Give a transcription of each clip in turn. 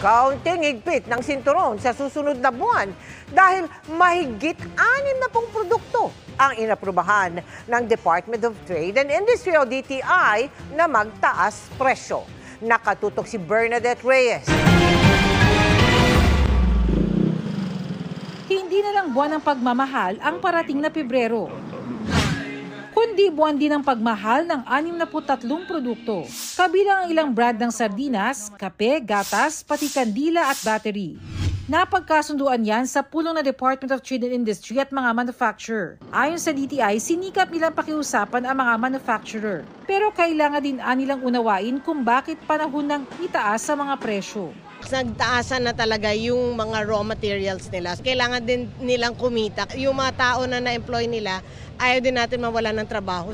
kaunting higpit ng sinturon sa susunod na buwan dahil mahigit 60 produkto ang inaprubahan ng Department of Trade and Industry o DTI na magtaas presyo. Nakatutok si Bernadette Reyes. Hindi na lang buwan ng pagmamahal ang parating na Pebrero, kundi buwan din ng pagmahal ng 63 produkto. Kabilang ang ilang brand ng sardinas, kape, gatas, pati kandila at battery. Napagkasunduan yan sa pulong na Department of Trade and Industry at mga manufacturer. Ayon sa DTI, sinikap nilang pakiusapan ang mga manufacturer. Pero kailangan din nilang unawain kung bakit panahon ng itaas sa mga presyo. Nagtaasan na talaga yung mga raw materials nila. Kailangan din nilang kumita. Yung mga tao na na-employ nila, ayaw din natin mawala ng trabaho.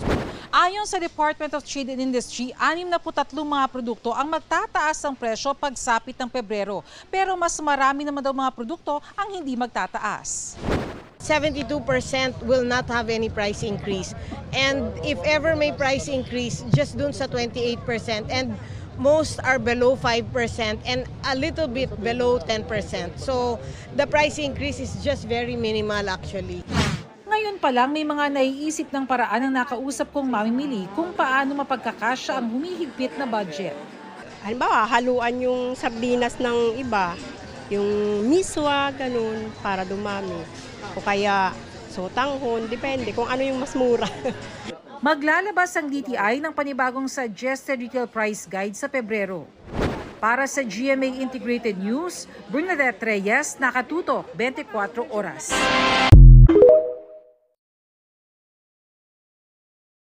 Ayon sa Department of Trade and Industry, 63 mga produkto ang magtataas ang presyo pagsapit ng Pebrero. Pero mas marami naman daw mga produkto ang hindi magtataas. 72% will not have any price increase. And if ever may price increase, just dun sa 28%. And most are below 5% and a little bit below 10%. So the price increase is just very minimal actually. Ngayon pa lang may mga naiisip ng paraan ang nakausap kong mamimili kung paano mapagkakasya ang humihigpit na budget. Halimbawa, haluan yung sardinas ng iba, yung miswa, ganun, para dumami. O kaya sotanghon, depende kung ano yung mas mura. Maglalabas ang DTI ng panibagong Suggested Retail Price Guide sa Pebrero. Para sa GMA Integrated News, Bernadette Reyes, Nakatutok, 24 Oras.